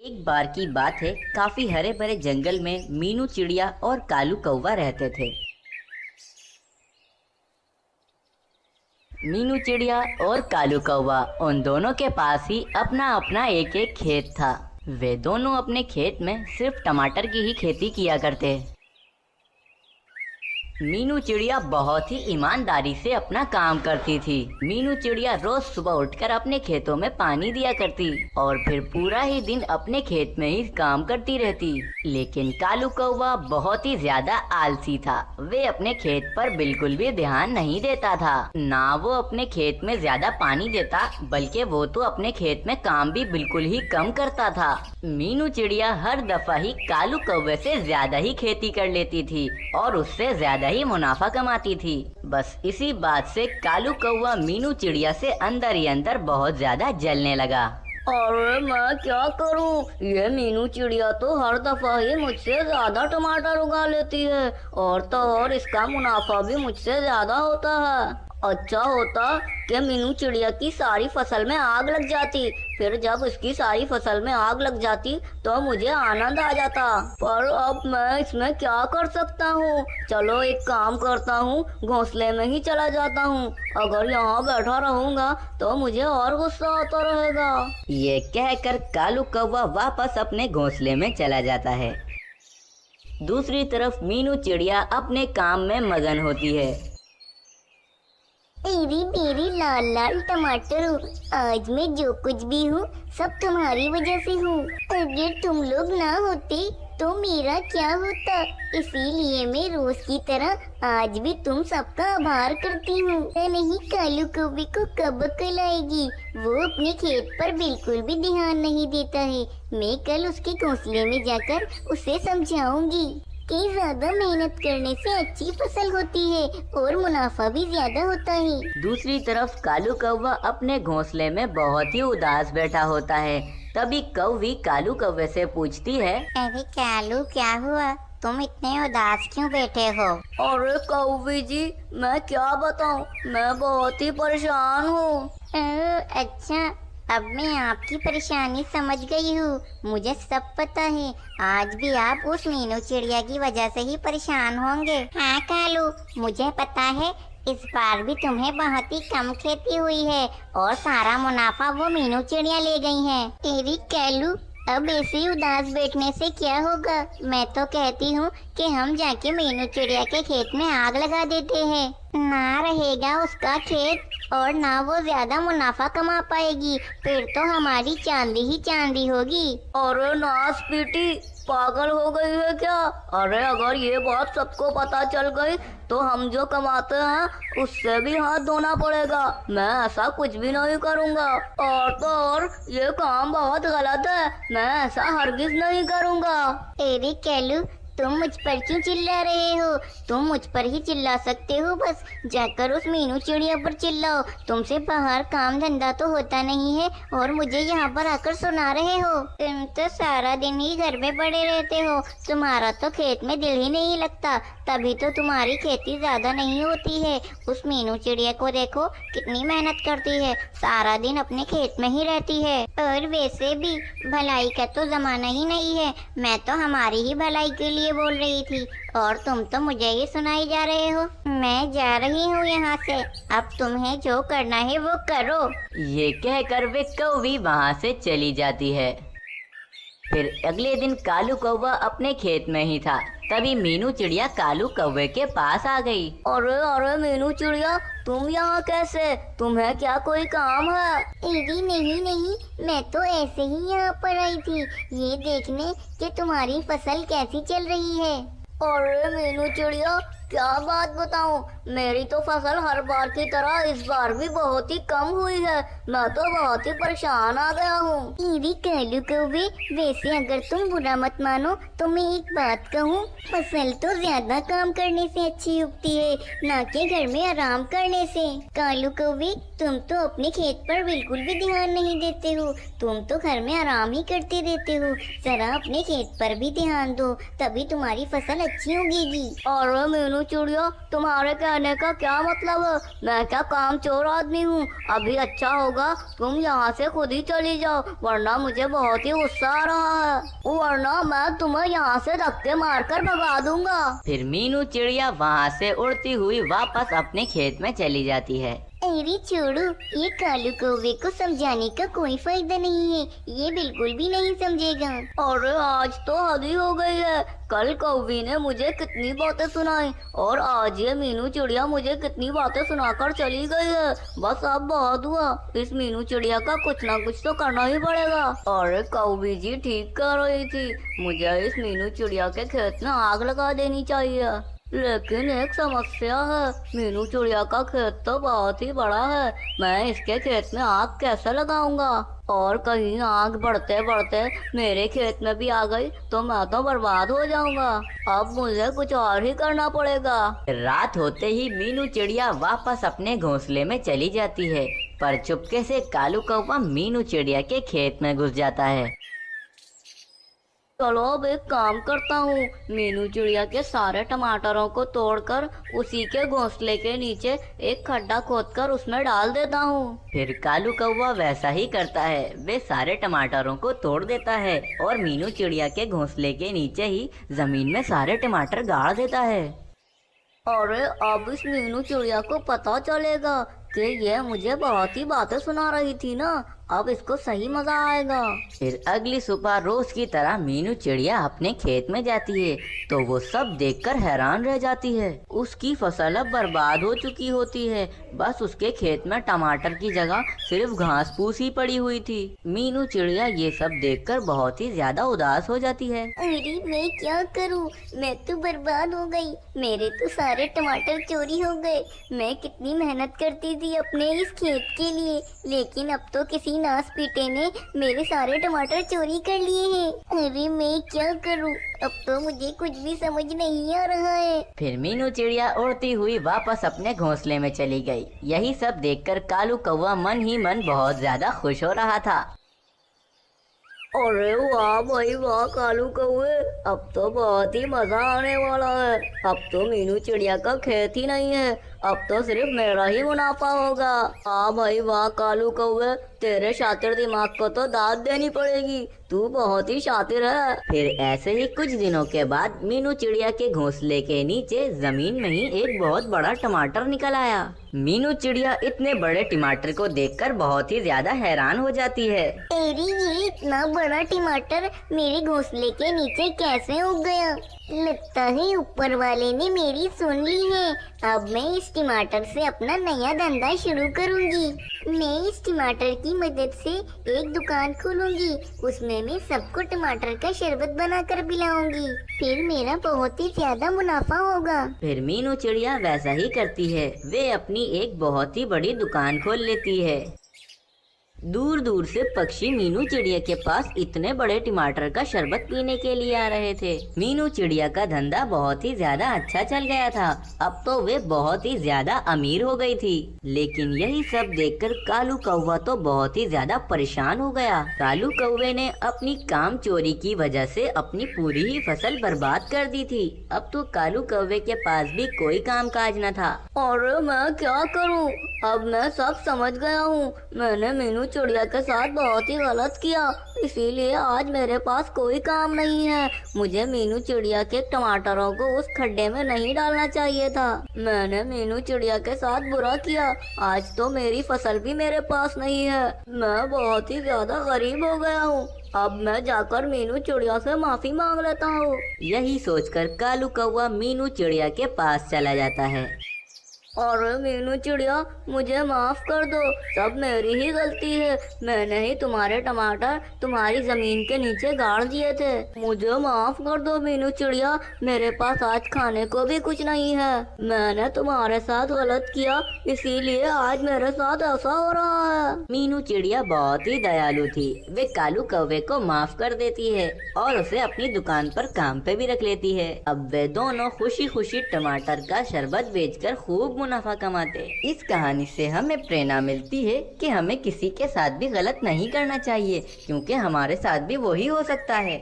एक बार की बात है, काफी हरे भरे जंगल में मीनू चिड़िया और कालू कौवा रहते थे। मीनू चिड़िया और कालू कौवा उन दोनों के पास ही अपना अपना एक एक खेत था। वे दोनों अपने खेत में सिर्फ टमाटर की ही खेती किया करते। मीनू चिड़िया बहुत ही ईमानदारी से अपना काम करती थी। मीनू चिड़िया रोज सुबह उठकर अपने खेतों में पानी दिया करती और फिर पूरा ही दिन अपने खेत में ही काम करती रहती। लेकिन कालू कौवा बहुत ही ज्यादा आलसी था। वे अपने खेत पर बिल्कुल भी ध्यान नहीं देता था। ना वो अपने खेत में ज्यादा पानी देता, बल्कि वो तो अपने खेत में काम भी बिल्कुल ही कम करता था। मीनू चिड़िया हर दफा ही कालू कौवे से ज्यादा ही खेती कर लेती थी और उससे ज्यादा ही मुनाफा कमाती थी। बस इसी बात से कालू कौवा मीनू चिड़िया से अंदर ही अंदर बहुत ज्यादा जलने लगा। अरे मैं क्या करूं? ये मीनू चिड़िया तो हर दफा ही मुझसे ज्यादा टमाटर उगा लेती है और तो और इसका मुनाफा भी मुझसे ज्यादा होता है। अच्छा होता कि मीनू चिड़िया की सारी फसल में आग लग जाती, फिर जब उसकी सारी फसल में आग लग जाती तो मुझे आनंद आ जाता। पर अब मैं इसमें क्या कर सकता हूँ? चलो एक काम करता हूँ, घोंसले में ही चला जाता हूँ। अगर यहाँ बैठा रहूंगा तो मुझे और गुस्सा आता रहेगा। ये कहकर कालू कौवा वापस अपने घोंसले में चला जाता है। दूसरी तरफ मीनू चिड़िया अपने काम में मगन होती है। मेरी मेरी लाल लाल टमाटर हूँ, आज मैं जो कुछ भी हूँ सब तुम्हारी वजह से हूँ। अगर तुम लोग ना होते तो मेरा क्या होता? इसीलिए मैं रोज की तरह आज भी तुम सबका आभार करती हूँ। नहीं, कालू कौवे को कब अक्ल आएगी? वो अपने खेत पर बिल्कुल भी ध्यान नहीं देता है। मैं कल उसके घोंसले में जाकर उसे समझाऊंगी कि ज्यादा मेहनत करने से अच्छी फसल होती है और मुनाफा भी ज्यादा होता है। दूसरी तरफ कालू कौवा अपने घोंसले में बहुत ही उदास बैठा होता है। तभी कौवी कालू कौवे से पूछती है, अरे कालू, क्या हुआ? तुम इतने उदास क्यों बैठे हो? अरे कौवी जी, मैं क्या बताऊं, मैं बहुत ही परेशान हूँ। अच्छा, अब मैं आपकी परेशानी समझ गई हूँ। मुझे सब पता है, आज भी आप उस मीनू चिड़िया की वजह से ही परेशान होंगे। हाँ कालू, मुझे पता है इस बार भी तुम्हें बहुत ही कम खेती हुई है और सारा मुनाफा वो मीनू चिड़िया ले गई हैं। तेरी कालू, अब ऐसे उदास बैठने से क्या होगा? मैं तो कहती हूँ कि हम जाके मीनू चिड़िया के खेत में आग लगा देते हैं। ना रहेगा उसका खेत और ना वो ज्यादा मुनाफा कमा पाएगी, फिर तो हमारी चांदी ही चांदी होगी। अरे नास पीटी, पागल हो गई है क्या? अरे अगर ये बात सबको पता चल गई तो हम जो कमाते हैं उससे भी हाथ धोना पड़ेगा। मैं ऐसा कुछ भी नहीं करूँगा। और तो और ये काम बहुत गलत है, मैं ऐसा हरगिज नहीं करूँगा। अरे कालू, तुम मुझ पर क्यों चिल्ला रहे हो? तुम मुझ पर ही चिल्ला सकते हो, बस जाकर उस मीनू चिड़िया पर चिल्लाओ। तुमसे बाहर काम धंधा तो होता नहीं है और मुझे यहाँ पर आकर सुना रहे हो। तुम तो सारा दिन ही घर में पड़े रहते हो, तुम्हारा तो खेत में दिल ही नहीं लगता, तभी तो तुम्हारी खेती ज्यादा नहीं होती है। उस मीनू चिड़िया को देखो, कितनी मेहनत करती है, सारा दिन अपने खेत में ही रहती है। और वैसे भी भलाई का तो जमाना ही नहीं है, मैं तो हमारी ही भलाई के लिए बोल रही थी और तुम तो मुझे ही सुनाई जा रहे हो। मैं जा रही हूँ यहाँ से, अब तुम्हें जो करना है वो करो। ये कहकर वे कौवी वहाँ से चली जाती है। फिर अगले दिन कालू कौवा अपने खेत में ही था। तभी मीनू चिड़िया कालू कौवे के पास आ गई। अरे अरे मीनू चिड़िया, तुम यहाँ कैसे? तुम्हें क्या कोई काम है? अरे नहीं नहीं, मैं तो ऐसे ही यहाँ पर आई थी, ये देखने कि तुम्हारी फसल कैसी चल रही है। अरे मीनू चिड़िया, क्या बात बताऊं, मेरी तो फसल हर बार की तरह इस बार भी बहुत ही कम हुई है। मैं तो बहुत ही परेशान आ गया हूँ। अरे कालू कौवे, वैसे अगर तुम बुरा मत मानो तो मैं एक बात कहूँ, फसल तो ज्यादा काम करने से अच्छी उगती है, ना कि घर में आराम करने से। कालू कौवे, तुम तो अपने खेत पर बिल्कुल भी ध्यान नहीं देते हो, तुम तो घर में आराम ही करते रहते हो। जरा अपने खेत पर भी ध्यान दो, तभी तुम्हारी फसल अच्छी उगेगी। अरे मीनू चिड़िया, तुम्हारे कहने का क्या मतलब है? मैं क्या काम चोर आदमी हूँ? अभी अच्छा होगा तुम यहाँ से खुद ही चली जाओ, वरना मुझे बहुत ही गुस्सा आ रहा है, वरना मैं तुम्हें यहाँ से धक्के मारकर भगा दूंगा। फिर मीनू चिड़िया वहाँ से उड़ती हुई वापस अपने खेत में चली जाती है। अरे छोड़ो, ये कालू कौवे को समझाने का कोई फायदा नहीं है, ये बिल्कुल भी नहीं समझेगा। अरे आज तो हद ही हो गई है। कल कौवी ने मुझे कितनी बातें सुनाई और आज ये मीनू चिड़िया मुझे कितनी बातें सुनाकर चली गई है। बस अब बहुत हुआ, इस मीनू चिड़िया का कुछ ना कुछ तो करना ही पड़ेगा। अरे कौवी जी ठीक कर रही थी, मुझे इस मीनू चिड़िया के खेत में आग लगा देनी चाहिए। लेकिन एक समस्या है, मीनू चिड़िया का खेत तो बहुत ही बड़ा है, मैं इसके खेत में आग कैसे लगाऊंगा? और कहीं आग बढ़ते बढ़ते मेरे खेत में भी आ गई तो मैं तो बर्बाद हो जाऊंगा। अब मुझे कुछ और ही करना पड़ेगा। रात होते ही मीनू चिड़िया वापस अपने घोंसले में चली जाती है, पर चुपके से कालू कौवा मीनू चिड़िया के खेत में घुस जाता है। चलो अब एक काम करता हूँ, मीनू चिड़िया के सारे टमाटरों को तोड़कर उसी के घोंसले के नीचे एक खड्डा खोदकर उसमें डाल देता हूँ। फिर कालू कौवा वैसा ही करता है, वे सारे टमाटरों को तोड़ देता है और मीनू चिड़िया के घोंसले के नीचे ही जमीन में सारे टमाटर गाड़ देता है। अरे अब इस मीनू चिड़िया को पता चलेगा कि ये मुझे बहुत ही बातें सुना रही थी ना, अब इसको सही मजा आएगा। फिर अगली सुबह रोज की तरह मीनू चिड़िया अपने खेत में जाती है तो वो सब देखकर हैरान रह जाती है। उसकी फसल अब बर्बाद हो चुकी होती है, बस उसके खेत में टमाटर की जगह सिर्फ घास फूस ही पड़ी हुई थी। मीनू चिड़िया ये सब देखकर बहुत ही ज्यादा उदास हो जाती है। अरे मैं क्या करूं, मैं तो बर्बाद हो गई, मेरे तो सारे टमाटर चोरी हो गए। मैं कितनी मेहनत करती थी अपने इस खेत के लिए, लेकिन अब तो किसी नास पीटे ने मेरे सारे टमाटर चोरी कर लिए हैं। अरे मैं क्या करूं, अब तो मुझे कुछ भी समझ नहीं आ रहा है। फिर मीनू चिड़िया उड़ती हुई वापस अपने घोंसले में चली गई। यही सब देखकर कालू कौवा मन ही मन बहुत ज्यादा खुश हो रहा था। अरे वाह भाई वाह कालू कौवे, अब तो बहुत ही मजा आने वाला है। अब तो मीनू चिड़िया का खेत ही नहीं है, अब तो सिर्फ मेरा ही मुनाफा होगा। हाँ भाई वाह कालू कौवे, तेरे शातिर दिमाग को तो दाद देनी पड़ेगी, तू बहुत ही शातिर है। फिर ऐसे ही कुछ दिनों के बाद मीनू चिड़िया के घोंसले के नीचे जमीन में ही एक बहुत बड़ा टमाटर निकल आया। मीनू चिड़िया इतने बड़े टमाटर को देखकर बहुत ही ज्यादा हैरान हो जाती है। अरे ये इतना बड़ा टमाटर मेरे घोंसले के नीचे कैसे उग गया? लगता है ऊपर वाले ने मेरी सुन ली है। अब मैं इस टमाटर से अपना नया धंधा शुरू करूंगी। मैं इस टमाटर की मदद से एक दुकान खोलूंगी, उसमें मैं सबको टमाटर का शरबत बनाकर पिलाऊंगी, फिर मेरा बहुत ही ज्यादा मुनाफा होगा। फिर मीनू चिड़िया वैसा ही करती है, वे अपनी एक बहुत ही बड़ी दुकान खोल लेती है। दूर दूर से पक्षी मीनू चिड़िया के पास इतने बड़े टमाटर का शरबत पीने के लिए आ रहे थे। मीनू चिड़िया का धंधा बहुत ही ज्यादा अच्छा चल गया था, अब तो वे बहुत ही ज्यादा अमीर हो गई थी। लेकिन यही सब देखकर कालू कौवा तो बहुत ही ज्यादा परेशान हो गया। कालू कौवे ने अपनी काम चोरी की वजह से अपनी पूरी ही फसल बर्बाद कर दी थी। अब तो कालू कौवे के पास भी कोई काम काज न था। अरे मैं क्या करूं, अब मैं सब समझ गया हूँ। मैंने मीनू चिड़िया के साथ बहुत ही गलत किया, इसीलिए आज मेरे पास कोई काम नहीं है। मुझे मीनू चिड़िया के टमाटरों को उस खड्डे में नहीं डालना चाहिए था। मैंने मीनू चिड़िया के साथ बुरा किया, आज तो मेरी फसल भी मेरे पास नहीं है। मैं बहुत ही ज्यादा गरीब हो गया हूँ। अब मैं जाकर मीनू चिड़िया से माफी मांग लेता हूँ। यही सोचकर कालू कौवा मीनू चिड़िया के पास चला जाता है। अरे मीनू चिड़िया, मुझे माफ कर दो, सब मेरी ही गलती है। मैंने ही तुम्हारे टमाटर तुम्हारी जमीन के नीचे गाड़ दिए थे। मुझे माफ कर दो मीनू चिड़िया, मेरे पास आज खाने को भी कुछ नहीं है। मैंने तुम्हारे साथ गलत किया, इसीलिए आज मेरे साथ ऐसा हो रहा है। मीनू चिड़िया बहुत ही दयालु थी, वे कालू कौवे को माफ कर देती है और उसे अपनी दुकान पर काम पे भी रख लेती है। अब वे दोनों खुशी खुशी टमाटर का शरबत बेचकर खूब मुनाफा कमाते। इस कहानी से हमें प्रेरणा मिलती है कि हमें किसी के साथ भी गलत नहीं करना चाहिए, क्योंकि हमारे साथ भी वही हो सकता है।